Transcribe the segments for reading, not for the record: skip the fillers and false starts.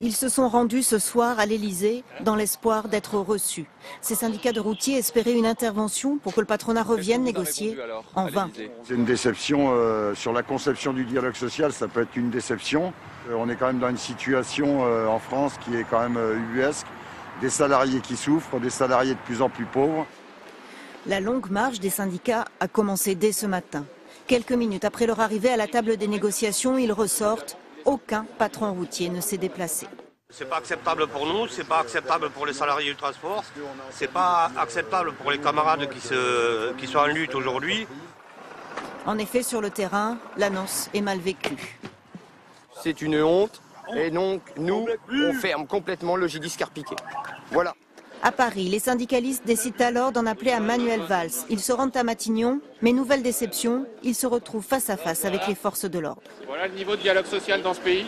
Ils se sont rendus ce soir à l'Elysée dans l'espoir d'être reçus. Ces syndicats de routiers espéraient une intervention pour que le patronat revienne négocier, en vain. C'est une déception sur la conception du dialogue social, ça peut être une déception. On est quand même dans une situation en France qui est quand même ubuesque. Des salariés qui souffrent, des salariés de plus en plus pauvres. La longue marche des syndicats a commencé dès ce matin. Quelques minutes après leur arrivée à la table des négociations, ils ressortent. Aucun patron routier ne s'est déplacé. C'est pas acceptable pour nous, c'est pas acceptable pour les salariés du transport, c'est pas acceptable pour les camarades qui sont en lutte aujourd'hui. En effet, sur le terrain, l'annonce est mal vécue. C'est une honte et donc nous, on ferme complètement le Gidis Carpiquet. Voilà. À Paris, les syndicalistes décident alors d'en appeler à Manuel Valls. Ils se rendent à Matignon, mais nouvelle déception, ils se retrouvent face à face avec les forces de l'ordre. Voilà le niveau de dialogue social dans ce pays.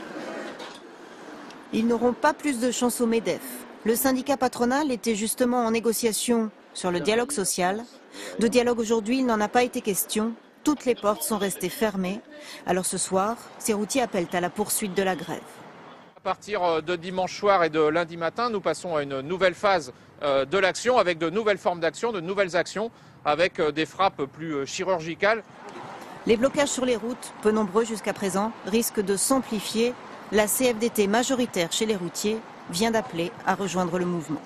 Ils n'auront pas plus de chance au MEDEF. Le syndicat patronal était justement en négociation sur le dialogue social. De dialogue aujourd'hui, il n'en a pas été question. Toutes les portes sont restées fermées. Alors ce soir, ces routiers appellent à la poursuite de la grève. À partir de dimanche soir et de lundi matin, nous passons à une nouvelle phase de l'action avec de nouvelles formes d'action, de nouvelles actions, avec des frappes plus chirurgicales. Les blocages sur les routes, peu nombreux jusqu'à présent, risquent de s'amplifier. La CFDT majoritaire chez les routiers vient d'appeler à rejoindre le mouvement.